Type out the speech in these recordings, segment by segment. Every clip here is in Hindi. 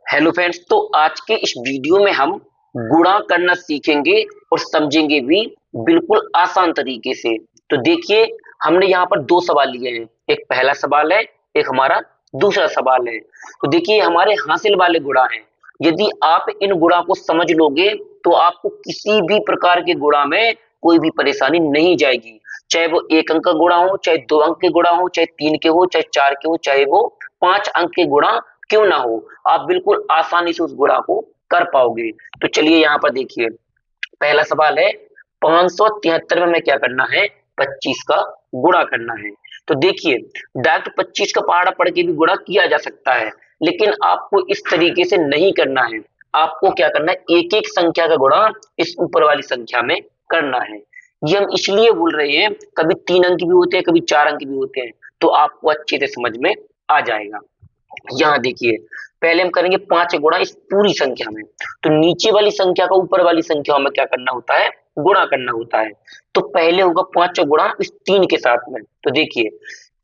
हेलो फ्रेंड्स, तो आज के इस वीडियो में हम गुणा करना सीखेंगे और समझेंगे भी बिल्कुल आसान तरीके से। तो देखिए, हमने यहाँ पर दो सवाल लिए हैं। एक पहला सवाल है, एक हमारा दूसरा सवाल है। तो देखिए, हमारे हासिल वाले गुणा हैं। यदि आप इन गुणा को समझ लोगे तो आपको किसी भी प्रकार के गुणा में कोई भी परेशानी नहीं जाएगी। चाहे वो एक अंक का गुणा हो, चाहे दो अंक के गुणा हो, चाहे तीन के हो, चाहे चार के हो, चाहे वो पांच अंक के गुणा क्यों ना हो, आप बिल्कुल आसानी से उस गुणा को कर पाओगे। तो चलिए यहाँ पर देखिए, पहला सवाल है 573 में हमें क्या करना है, 25 का गुणा करना है। तो देखिए, डायरेक्ट 25 का पहाड़ा पढ़ के भी गुणा किया जा सकता है, लेकिन आपको इस तरीके से नहीं करना है। आपको क्या करना है, एक एक संख्या का गुणा इस ऊपर वाली संख्या में करना है। ये हम इसलिए बोल रहे हैं, कभी तीन अंक भी होते हैं, कभी चार अंक भी होते हैं, तो आपको अच्छे से समझ में आ जाएगा। यहाँ देखिए, पहले हम करेंगे पांच गुणा इस पूरी संख्या में। तो नीचे वाली संख्या का ऊपर वाली संख्या में क्या करना होता है, गुणा करना होता है। तो पहले होगा पांच गुणा इस तीन के साथ में। तो देखिए,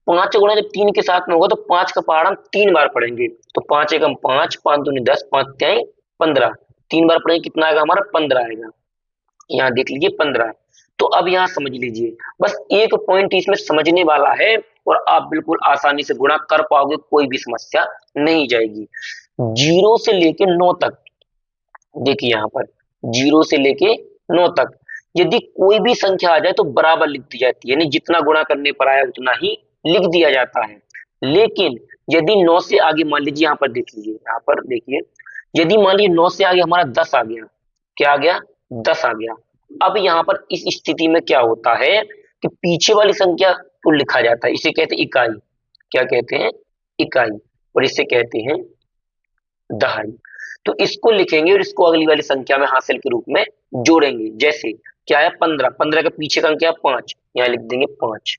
पांच गुणा जब तीन के साथ में होगा तो पांच का पहाड़ा हम तीन बार पढ़ेंगे। तो पांच एकम पांच, पांच दूनी 10, पांच त्याई 15। तीन बार पढ़ेंगे, कितना आएगा हमारा, 15 आएगा। यहाँ देख लीजिए 15 है। तो अब यहाँ समझ लीजिए, बस एक पॉइंट इसमें समझने वाला है और आप बिल्कुल आसानी से गुणा कर पाओगे, कोई भी समस्या नहीं जाएगी। जीरो से लेके नौ तक, देखिए यहाँ पर जीरो से लेके नौ तक यदि कोई भी संख्या आ जाए तो बराबर लिख दी जाती है, यानी जितना गुणा करने पर आया उतना ही लिख दिया जाता है। लेकिन यदि नौ से आगे, मान लीजिए यहाँ पर देख लीजिए, यहाँ पर देखिए, यदि मान लीजिए नौ से आगे हमारा 10 आ गया, क्या आ गया, 10 आ गया। अब यहाँ पर इस स्थिति में क्या होता है कि पीछे वाली संख्या को लिखा जाता है, इसे कहते हैं इकाई। क्या कहते हैं, इकाई। और इसे कहते हैं दहाई। तो इसको लिखेंगे और इसको अगली वाली संख्या में हासिल के रूप में जोड़ेंगे। जैसे क्या है, 15, 15 के पीछे का क्या, पांच, यहाँ लिख देंगे पांच,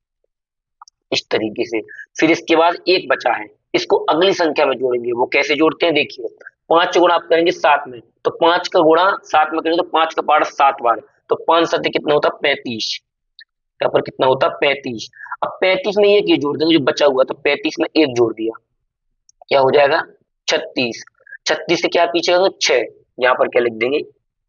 इस तरीके से। फिर इसके बाद एक बचा है, इसको अगली संख्या में जोड़ेंगे। वो कैसे जोड़ते हैं, देखिए, पांच गुणा आप करेंगे सात में, तो पांच का गुणा सात में करेंगे तो पांच का पहाड़ा सात बार, तो पांच सत्य कितना होता है, 35। यहाँ पर कितना होता है, 35। अब 35 में एक ये जोड़ देंगे जो बचा हुआ, तो 35 में एक जोड़ दिया, क्या हो जाएगा, 36। 36 से क्या पीछे होगा, छह, यहाँ पर क्या लिख देंगे,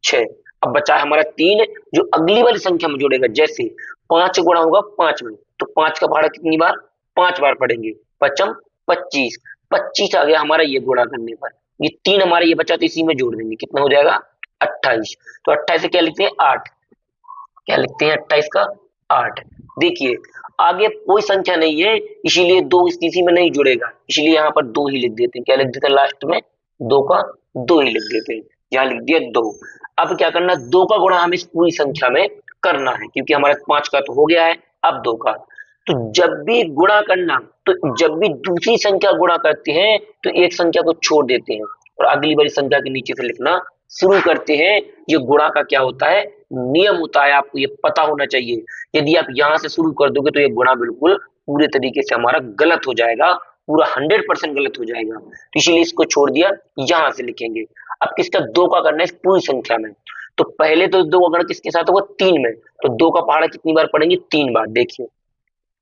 छह। अब बचा है हमारा तीन, जो अगली वाली संख्या में जोड़ेगा। जैसे पांच गुणा होगा पांच में, तो पांच का भाड़ा कितनी बार, पांच बार पढ़ेंगे, पचम 25। 25 आ गया हमारा ये गुणा करने पर। ये तीन हमारा ये बचा, तो इसी में जोड़ देंगे, कितना हो जाएगा, 28। तो 28 से क्या लिखते हैं, आठ, क्या लिखते हैं 28 का आठ। देखिए, आगे कोई संख्या नहीं है, इसीलिए दो स्थिति में नहीं जुड़ेगा, इसलिए यहाँ पर दो ही लिख देते हैं। क्या लिख देते हैं लास्ट में, दो का दो ही लिख देते हैं। यहाँ लिख दिया दो। अब क्या करना, दो का गुणा हमें इस पूरी संख्या में करना है, क्योंकि हमारे पांच का तो हो गया है, अब दो का। तो जब भी गुणा करना, तो जब भी दूसरी संख्या गुणा करते हैं तो एक संख्या को छोड़ देते हैं और अगली वाली संख्या के नीचे से लिखना शुरू करते हैं। ये गुणा का क्या होता है, नियम होता है, आपको ये पता होना चाहिए। यदि आप यहां से शुरू कर दोगे तो ये गुणा बिल्कुल पूरे तरीके से हमारा गलत हो जाएगा, पूरा 100% गलत हो जाएगा। तो इसीलिए इसको छोड़ दिया, यहां से लिखेंगे। अब किसका, दो का करना है इस पूरी संख्या में। तो पहले तो दो का गण किसके साथ होगा, तीन में, तो दो का पहाड़ा कितनी बार पढ़ेंगे, तीन बार। देखिए,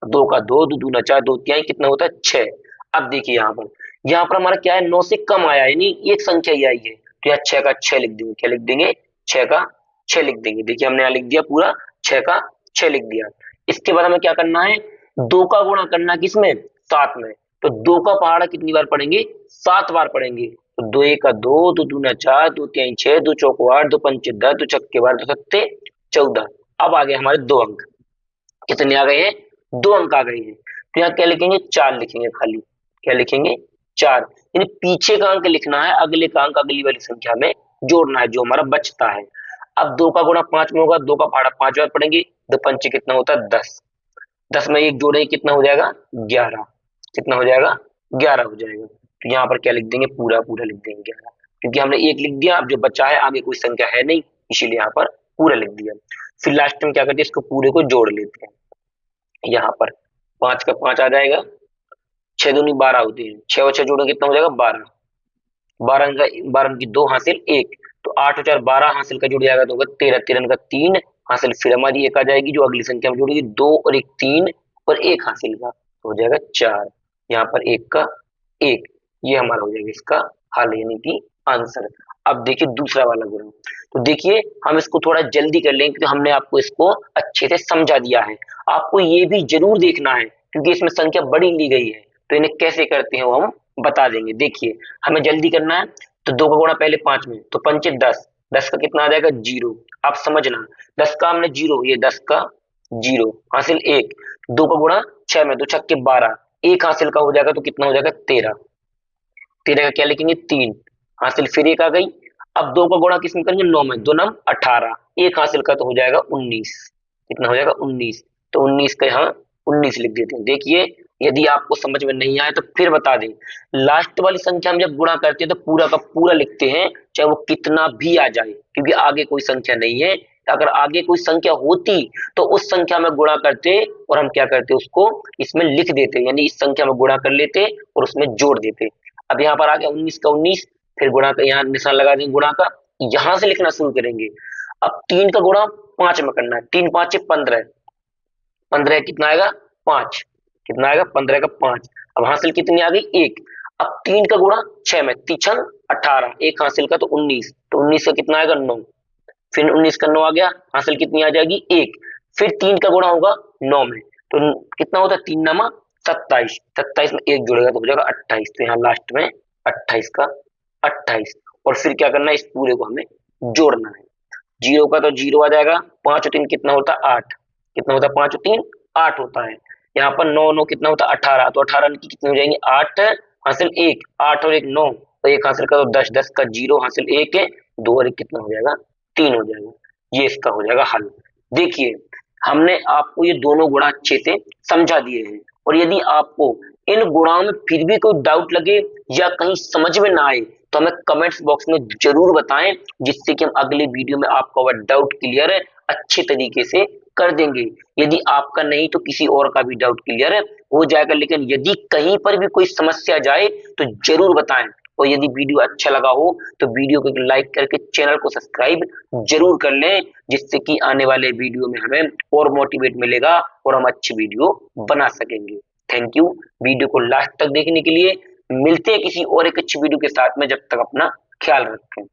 दो का दो, दो दूना चार, दो तिहाई, कितना होता है, छह। अब देखिए यहाँ पर हमारा क्या है, नौ से कम आया, यानी एक संख्या ही आई है, तो यहाँ छह का छह लिख देंगे। क्या लिख देंगे, छह का छह लिख देंगे। देखिए, हमने यहाँ लिख दिया पूरा, छह का छह लिख दिया। इसके बाद हमें क्या करना है, दो का गुणा करना किसमें, सात में। तो दो का पहाड़ा कितनी बार पढ़ेंगे, सात बार पढ़ेंगे। तो दो एक का दो, दो दूना चार, दो तिहाई छह, दो चौको आठ, दो पंचे 10, दो छक्के 12, दो सत्ते 14। अब आ गए हमारे दो अंक, कितने आ गए हैं, दो अंक आ गए हैं। तो यहाँ क्या लिखेंगे, चार लिखेंगे खाली। क्या लिखेंगे, चार। यानी पीछे का अंक लिखना है, अगले का अंक अगली वाली संख्या में जोड़ना है जो हमारा बचता है। अब दो का गुणा पांच में होगा, दो का पहाड़ा पांच बार पढ़ेंगे, दो पंचे कितना होता है, 10। 10 में एक जोड़ेंगे, कितना हो जाएगा, 11। कितना हो जाएगा, 11 हो जाएगा। तो यहाँ पर क्या लिख देंगे, पूरा पूरा लिख देंगे 11, क्योंकि हमने एक लिख दिया, अब जो बचा है आगे कोई संख्या है नहीं, इसीलिए यहाँ पर पूरा लिख दिया। फिर लास्ट में क्या करते हैं, इसको पूरे को जोड़ लेते हैं। यहाँ पर पांच का पांच आ जाएगा, छह दूनी 12 होती है, छह और छह जोड़ो कितना हो जाएगा, 12। 12 का 12 की दो हासिल एक, तो आठ और चार 12 हासिल का जुड़ जाएगा तो होगा 13, 13 का तीन हासिल। फिर हमारी एक आ जाएगी जो अगली संख्या में जुड़ेगी, दो और एक तीन, और एक हासिल का तो हो जाएगा चार। यहाँ पर एक का एक, ये हमारा हो जाएगा इसका हल यानी कि आंसर। अब देखिए दूसरा वाला गुणा। तो देखिए हम इसको थोड़ा जल्दी कर लेंगे क्योंकि हमने आपको इसको अच्छे से समझा दिया है। आपको ये भी जरूर देखना है क्योंकि इसमें संख्या बड़ी ली गई है, तो इन्हें कैसे करते हैं वो हम बता देंगे। देखिए हमें जल्दी करना है। तो 2 का गुणा पहले 5 में, तो 5 10, 10 का कितना आ जाएगा 0। आप समझना 10 का हमने 0, ये 10 का 0 हासिल 1। 2 का गुणा 6 में, 2 छक्के 12, 1 हासिल का हो जाएगा तो कितना हो जाएगा 13। 13 का क्या लिखेंगे 3 हासिल, फिर 1 आ गई। अब 2 का गुणा किसमें करेंगे 9 में, 2 9 18, 1 हासिल का तो हो जाएगा 19। कितना हो जाएगा 19, तो 19 का यहाँ 19 लिख देते हैं। देखिए यदि आपको समझ में नहीं आए तो फिर बता दें, लास्ट वाली संख्या हम जब गुणा करते हैं तो पूरा का पूरा लिखते हैं, चाहे वो कितना भी आ जाए, क्योंकि आगे कोई संख्या नहीं है। अगर आगे कोई संख्या होती तो उस संख्या में गुणा करते और हम क्या करते उसको इसमें लिख देते, यानी इस संख्या में गुणा कर लेते और उसमें जोड़ देते। अब यहाँ पर आ गया 19 का 19, फिर गुणा का यहाँ निशान लगा देंगे गुणा का, यहां से लिखना शुरू करेंगे। अब 3 का गुणा 5 में करना है, 3 5 15, 15 कितना आएगा 5, कितना आएगा 15 का 5। अब हासिल कितनी आ गई 1। अब 3 का गुणा 6 में, 3 18, 1 हासिल का तो 19, तो 19 का कितना आएगा 9। फिर 19 का 9 आ गया, हासिल कितनी आ जाएगी 1। फिर 3 का गुणा होगा 9 में, तो कितना होता है 3 9 27, 27 में 1 जुड़ेगा तो हो जाएगा 28, तो यहाँ लास्ट में 28 का 28। और फिर क्या करना है, इस पूरे को हमें जोड़ना है। 0 का तो 0 आ जाएगा, 5 और 3 कितना होता है 8, कितना होता है 5 और 3 8 होता है। यहाँ पर 9 9 कितना होता है 18, तो 18 की कितनी हो जाएंगे 8 हासिल 1, 8 और 1 9, तो 1 हासिल का तो 10, 10 का 0 हासिल 1 है, 2 और 1 कितना हो जाएगा 3 हो जाएगा। ये इसका हो जाएगा हल। देखिए हमने आपको ये दोनों गुणा अच्छे से समझा दिए हैं, और यदि आपको इन गुणाओं में फिर भी कोई डाउट लगे या कहीं समझ में ना आए तो हमें कमेंट्स बॉक्स में जरूर बताएं, जिससे कि हम अगले वीडियो में आपका वह डाउट क्लियर अच्छे तरीके से कर देंगे। यदि आपका नहीं तो किसी और का भी डाउट क्लियर हो जाएगा, लेकिन यदि कहीं पर भी कोई समस्या जाए तो जरूर बताएं। और यदि वीडियो अच्छा लगा हो तो वीडियो को लाइक करके चैनल को सब्सक्राइब जरूर कर लें, जिससे कि आने वाले वीडियो में हमें और मोटिवेट मिलेगा और हम अच्छी वीडियो बना सकेंगे। थैंक यू वीडियो को लास्ट तक देखने के लिए। मिलते हैं किसी और एक अच्छी वीडियो के साथ में, जब तक अपना ख्याल रखें।